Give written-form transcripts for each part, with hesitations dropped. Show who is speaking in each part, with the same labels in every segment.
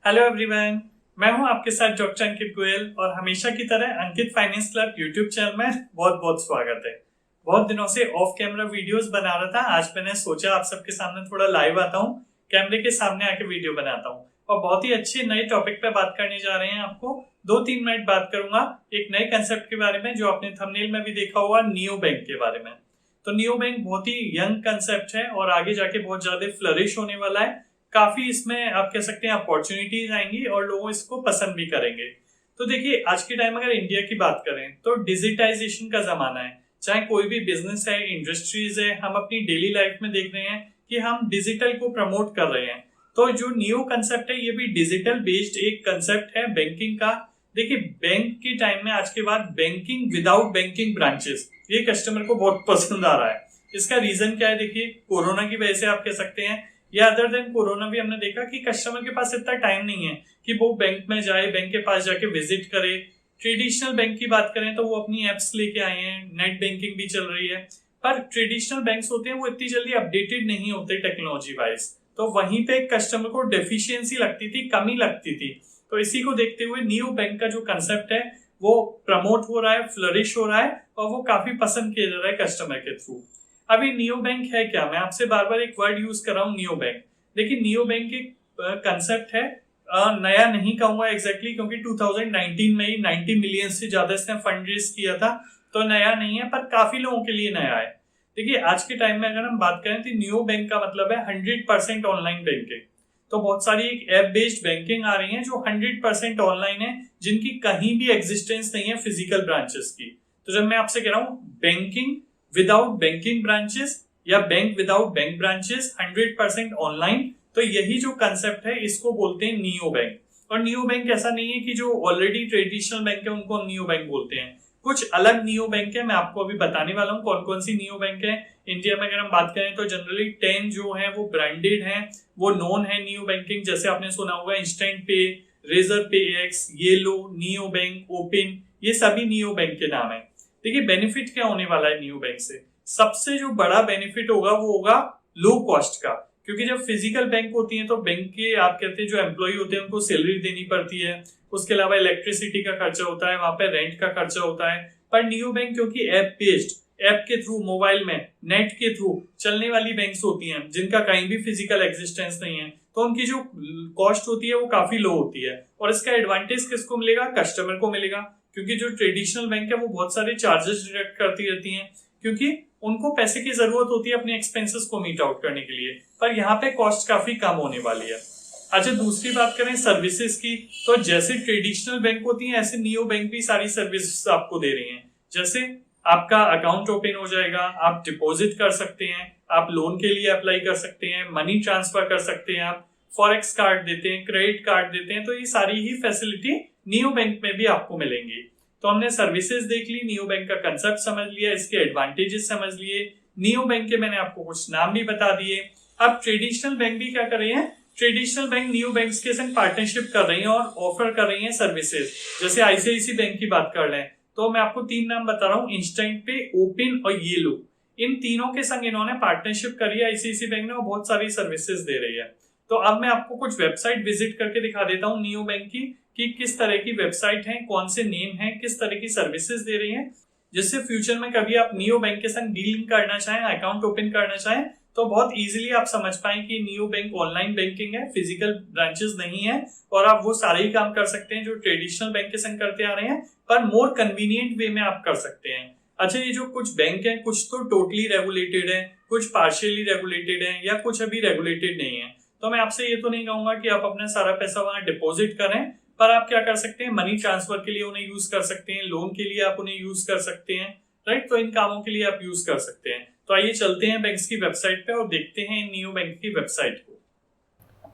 Speaker 1: Hello everyone, मैं हूं आपके साथ डॉक्टर अंकित गोयल और हमेशा की तरह अंकित फाइनेंस क्लब यूट्यूब चैनल में बहुत बहुत स्वागत है। बहुत दिनों से ऑफ कैमरा वीडियोस बना रहा था। आज मैंने सोचा आप सबके सामने थोड़ा लाइव आता हूं, कैमरे के सामने आके वीडियो बनाता हूं और बहुत ही अच्छे नए टॉपिक पे बात करने जा रहे हैं। आपको 2-3 मिनट बात करूंगा एक नए कंसेप्ट के बारे में जो आपने थंबनेल में भी देखा होगा, नियो बैंक के बारे में। तो नियो बैंक बहुत ही यंग कंसेप्ट है और आगे जाके बहुत ज्यादा फ्लरिश होने वाला है। काफी इसमें आप कह सकते हैं अपॉर्चुनिटीज आएंगी और लोग इसको पसंद भी करेंगे। तो देखिए, आज के टाइम अगर इंडिया की बात करें तो डिजिटाइजेशन का जमाना है। चाहे कोई भी बिजनेस है, इंडस्ट्रीज है, हम अपनी डेली लाइफ में देख रहे हैं कि हम डिजिटल को प्रमोट कर रहे हैं। तो जो न्यू कंसेप्ट है ये भी डिजिटल बेस्ड एक कंसेप्ट है बैंकिंग का। देखिए, बैंक के टाइम में आज के बाद बैंकिंग विदाउट बैंकिंग ब्रांचेस ये कस्टमर को बहुत पसंद आ रहा है। इसका रीजन क्या है? देखिए, कोरोना की वजह से आप कह सकते हैं, या अदर देन कोरोना भी हमने देखा कि कस्टमर के पास इतना टाइम नहीं है कि वो बैंक में जाए, बैंक के पास जाके विजिट करे। ट्रेडिशनल बैंक की बात करें तो वो अपनी एप्स लेके आए हैं, नेट बैंकिंग भी चल रही है, पर ट्रेडिशनल बैंक्स होते हैं वो इतनी जल्दी अपडेटेड नहीं होते टेक्नोलॉजी वाइज। तो वहीं पे कस्टमर को डेफिशिएंसी लगती थी, कमी लगती थी। तो इसी को देखते हुए न्यू बैंक का जो कंसेप्ट है वो प्रमोट हो रहा है, फ्लरिश हो रहा है और वो काफी पसंद किया जा रहा है कस्टमर के थ्रू। अभी नियो बैंक है क्या? मैं आपसे बार बार एक वर्ड यूज कर रहा हूँ, नियो बैंक। देखिए, नियो बैंक एक कंसेप्ट है, नया नहीं कहूंगा एग्जैक्टली क्योंकि 2019 में ही 90 मिलियन से ज्यादा इसने फंड रेज किया था। तो नया नहीं है, पर काफी लोगों के लिए नया है। देखिए, आज के टाइम में अगर हम बात करें तो नियो बैंक का मतलब है 100% ऑनलाइन बैंकिंग। तो बहुत सारी एक ऐप बेस्ड बैंकिंग आ रही है जो 100% ऑनलाइन है, जिनकी कहीं भी एग्जिस्टेंस नहीं है फिजिकल ब्रांचेस की। तो जब मैं आपसे कह रहा हूँ बैंकिंग विदाउट बैंकिंग ब्रांचेस या bank without bank branches 100% online, तो यही जो कंसेप्ट है इसको बोलते हैं नियो बैंक। और नियो बैंक ऐसा नहीं है कि जो ऑलरेडी ट्रेडिशनल बैंक है उनको नियो बैंक बोलते हैं। कुछ अलग नियो बैंक है, मैं आपको अभी बताने वाला हूँ कौन कौन सी नियो बैंक है। इंडिया में अगर हम बात करें तो जनरली 10 जो है वो ब्रांडेड है, वो नोन है नियो बैंकिंग। जैसे आपने सुना होगा इंस्टेंट पे, रेजर पे x, yellow, neo bank, open, ये सभी नियो बैंक के नाम है। देखिए, बेनिफिट क्या होने वाला है न्यू बैंक से? सबसे जो बड़ा बेनिफिट होगा वो होगा लो कॉस्ट का। क्योंकि जब फिजिकल बैंक होती है तो बैंक के आप कहते हैं जो एम्प्लॉय होते हैं उनको सैलरी देनी पड़ती है, उसके अलावा इलेक्ट्रिसिटी का खर्चा होता है, वहां पे रेंट का खर्चा होता है। पर न्यू बैंक क्योंकि ऐप बेस्ड, ऐप के थ्रू, मोबाइल में नेट के थ्रू चलने वाली बैंक्स होती हैं जिनका कहीं भी फिजिकल एग्जिस्टेंस नहीं है, तो उनकी जो कॉस्ट होती है वो काफी लो होती है। और इसका एडवांटेज किसको मिलेगा? कस्टमर को मिलेगा। क्योंकि जो ट्रेडिशनल बैंक है वो बहुत सारे चार्जेस डिडक्ट करती रहती हैं, क्योंकि उनको पैसे की जरूरत होती है अपने एक्सपेंसेस को मीट आउट करने के लिए। पर यहाँ पे कॉस्ट काफी कम होने वाली है। अच्छा, दूसरी बात करें सर्विसेज की, तो जैसे ट्रेडिशनल बैंक होती है ऐसे नियो बैंक भी सारी सर्विसेज आपको दे रही हैं। जैसे आपका अकाउंट ओपन हो जाएगा, आप डिपॉजिट कर सकते हैं, आप लोन के लिए अप्लाई कर सकते हैं, मनी ट्रांसफर कर सकते हैं, आप फॉरेक्स कार्ड देते हैं, क्रेडिट कार्ड देते हैं। तो ये सारी ही फैसिलिटी नियो बैंक में भी आपको मिलेंगी। तो हमने सर्विसेज देख ली, नियो बैंक का कंसेप्ट समझ लिया, इसके एडवांटेजेस समझ लिए, नियो बैंक के मैंने आपको कुछ नाम भी बता दिए। अब ट्रेडिशनल बैंक भी क्या कर रहे हैं? ट्रेडिशनल बैंक नियो बैंक के संग पार्टनरशिप कर रही हैं और ऑफर कर रही हैं सर्विसेज। जैसे आईसीआईसी बैंक की बात कर लें तो मैं आपको 3 नाम बता रहा हूँ, इंस्टेंट पे, ओपन और येलो। इन तीनों के संग इन्होंने पार्टनरशिप करी है आईसीआईसी बैंक ने और बहुत सारी सर्विसेज दे रही है। तो अब मैं आपको कुछ वेबसाइट विजिट करके दिखा देता हूँ नियो बैंक की कि किस तरह की वेबसाइट है, कौन से नेम है, किस तरह की सर्विसेज दे रही हैं, जिससे फ्यूचर में कभी आप नियो बैंक के संग डीलिंग करना चाहें, अकाउंट ओपन करना चाहें तो बहुत इजीली आप समझ पाएं कि नियो बैंक ऑनलाइन बैंकिंग है, फिजिकल ब्रांचेस नहीं है और आप वो सारे ही काम कर सकते हैं जो ट्रेडिशनल बैंक के संग करते आ रहे हैं, पर मोर कन्वीनियंट वे में आप कर सकते हैं। अच्छा, ये जो कुछ बैंक है कुछ तो टोटली रेगुलेटेड है, कुछ पार्शियली रेगुलेटेड है या कुछ अभी रेगुलेटेड नहीं है। तो मैं आपसे ये तो नहीं कहूंगा कि आप अपना सारा पैसा वहां डिपॉजिट करें, पर आप क्या कर सकते हैं, मनी ट्रांसफर के लिए उन्हें यूज कर सकते हैं, लोन के लिए आप उन्हें यूज कर सकते हैं, राइट। तो इन कामों के लिए आप यूज कर सकते हैं। तो आइए चलते हैं बैंक्स की वेबसाइट पे और देखते हैं नियो बैंक की वेबसाइट को।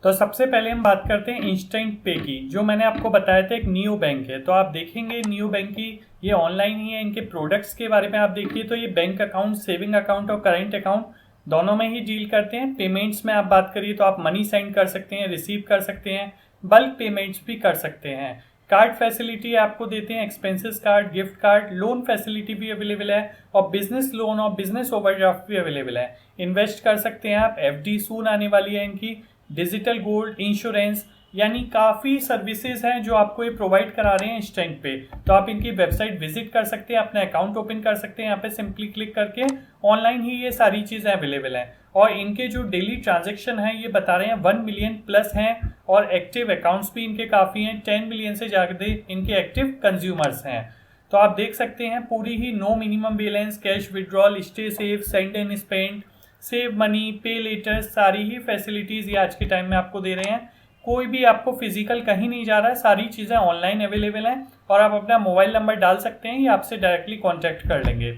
Speaker 1: तो सबसे पहले हम बात करते हैं इंस्टेंट पे की, जो मैंने आपको बताया था एक नियो बैंक है। तो आप देखेंगे नियो बैंक की ये ऑनलाइन ही है। इनके प्रोडक्ट्स के बारे में आप देखिए तो ये बैंक अकाउंट, सेविंग अकाउंट और करेंट अकाउंट दोनों में ही डील करते हैं। पेमेंट्स में आप बात करिए तो आप मनी सेंड कर सकते हैं, रिसीव कर सकते हैं, बल्क पेमेंट्स भी कर सकते हैं। कार्ड फैसिलिटी आपको देते हैं, expenses card, gift card, loan facility भी अवेलेबल है और बिजनेस लोन और बिजनेस ओवरड्राफ्ट भी अवेलेबल है। इन्वेस्ट कर सकते हैं आप, एफडी सून आने वाली है इनकी, डिजिटल गोल्ड, इंश्योरेंस, यानी काफ़ी सर्विसेज हैं जो आपको ये प्रोवाइड करा रहे हैं इंस्टेंट पे। तो आप इनकी वेबसाइट विजिट कर सकते हैं, अपना अकाउंट ओपन कर सकते हैं, यहाँ पे सिंपली क्लिक करके ऑनलाइन ही ये सारी चीज़ें अवेलेबल हैं। और इनके जो डेली ट्रांजेक्शन हैं ये बता रहे हैं 1 मिलियन प्लस हैं, और एक्टिव अकाउंट्स भी इनके काफ़ी हैं, 10 मिलियन से ज़्यादा इनके एक्टिव कंज्यूमर्स हैं। तो आप देख सकते हैं पूरी ही no minimum balance, cash withdrawal, stay safe, send and spend, save money, pay later, सारी ही फैसिलिटीज़ ये आज के टाइम में आपको दे रहे हैं। कोई भी आपको फिजिकल कहीं नहीं जा रहा है, सारी चीज़ें ऑनलाइन अवेलेबल हैं, और आप अपना मोबाइल नंबर डाल सकते हैं, ये आपसे डायरेक्टली कॉन्टैक्ट कर लेंगे।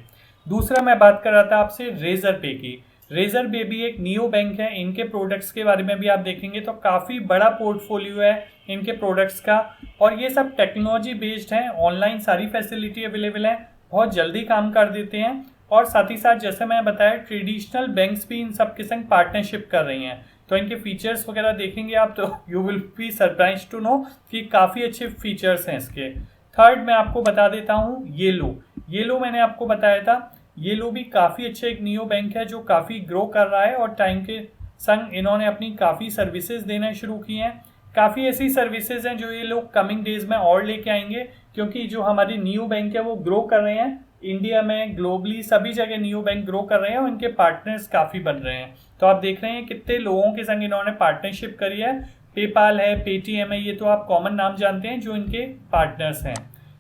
Speaker 1: दूसरा मैं बात कर रहा था आपसे रेजर पे की। रेजर पे भी एक नियो बैंक है, इनके प्रोडक्ट्स के बारे में भी आप देखेंगे तो काफ़ी बड़ा पोर्टफोलियो है इनके प्रोडक्ट्स का, और ये सब टेक्नोलॉजी बेस्ड हैं, ऑनलाइन सारी फैसिलिटी अवेलेबल है, बहुत जल्दी काम कर देते हैं। और साथ ही साथ जैसे मैं बताया ट्रेडिशनल बैंक्स भी इन सब के संग पार्टनरशिप कर रही हैं। तो इनके फीचर्स वगैरह देखेंगे आप तो you will be surprise to know कि काफ़ी अच्छे फीचर्स हैं इसके। थर्ड मैं आपको बता देता हूँ येलो मैंने आपको बताया था, येलो भी काफ़ी अच्छे एक नियो बैंक है जो काफ़ी ग्रो कर रहा है, और टाइम के संग इन्होंने अपनी काफ़ी सर्विसेज देना शुरू की हैं। काफ़ी ऐसी सर्विसेज हैं जो ये लोग कमिंग डेज में और लेके आएंगे, क्योंकि जो हमारी नियो बैंक है वो ग्रो कर रहे हैं इंडिया में, ग्लोबली सभी जगह नियो बैंक ग्रो कर रहे हैं, और इनके पार्टनर्स काफ़ी बन रहे हैं। तो आप देख रहे हैं कितने लोगों के संग इन्होंने पार्टनरशिप करी है, पेपाल है, पेटीएम है, ये तो आप कॉमन नाम जानते हैं जो इनके पार्टनर्स हैं।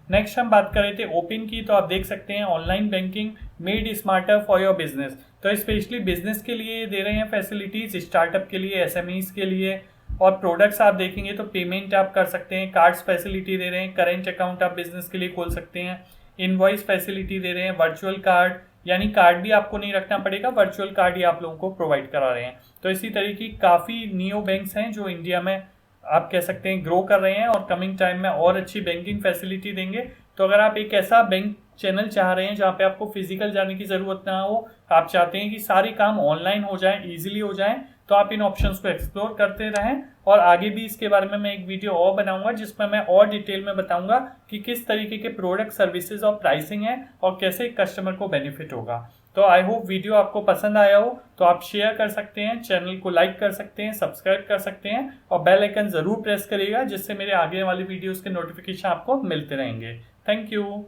Speaker 1: नेक्स्ट हम बात कर रहे थे ओपन की, तो आप देख सकते हैं online banking made smarter for your business. तो स्पेशली बिजनेस के लिए दे रहे हैं फैसिलिटीज, स्टार्टअप के लिए, एसएमईज के लिए। और प्रोडक्ट्स आप देखेंगे तो पेमेंट आप कर सकते हैं, कार्ड्स फैसिलिटी दे रहे हैं, करेंट अकाउंट आप बिजनेस के लिए खोल सकते हैं, इनवॉइस फैसिलिटी दे रहे हैं, वर्चुअल कार्ड यानी कार्ड भी आपको नहीं रखना पड़ेगा, वर्चुअल कार्ड ही आप लोगों को प्रोवाइड करा रहे हैं। तो इसी तरीके की काफ़ी नियो बैंक्स हैं जो इंडिया में आप कह सकते हैं ग्रो कर रहे हैं, और कमिंग टाइम में और अच्छी बैंकिंग फैसिलिटी देंगे। तो अगर आप एक ऐसा बैंक चैनल चाह रहे हैं जहाँ पे आपको फिजिकल जाने की ज़रूरत ना हो, आप चाहते हैं कि सारे काम ऑनलाइन हो जाए, ईजिली हो जाए, तो आप इन ऑप्शंस को एक्सप्लोर करते रहें। और आगे भी इसके बारे में मैं एक वीडियो और बनाऊंगा जिसमें मैं और डिटेल में बताऊंगा कि किस तरीके के प्रोडक्ट, सर्विसेज और प्राइसिंग है, और कैसे कस्टमर को बेनिफिट होगा। तो आई होप वीडियो आपको पसंद आया हो, तो आप शेयर कर सकते हैं, चैनल को लाइक कर सकते हैं, सब्सक्राइब कर सकते हैं, और बेल आइकन ज़रूर प्रेस करिएगा जिससे मेरे आगे वाली वीडियोज़ के नोटिफिकेशन आपको मिलते रहेंगे। Thank you.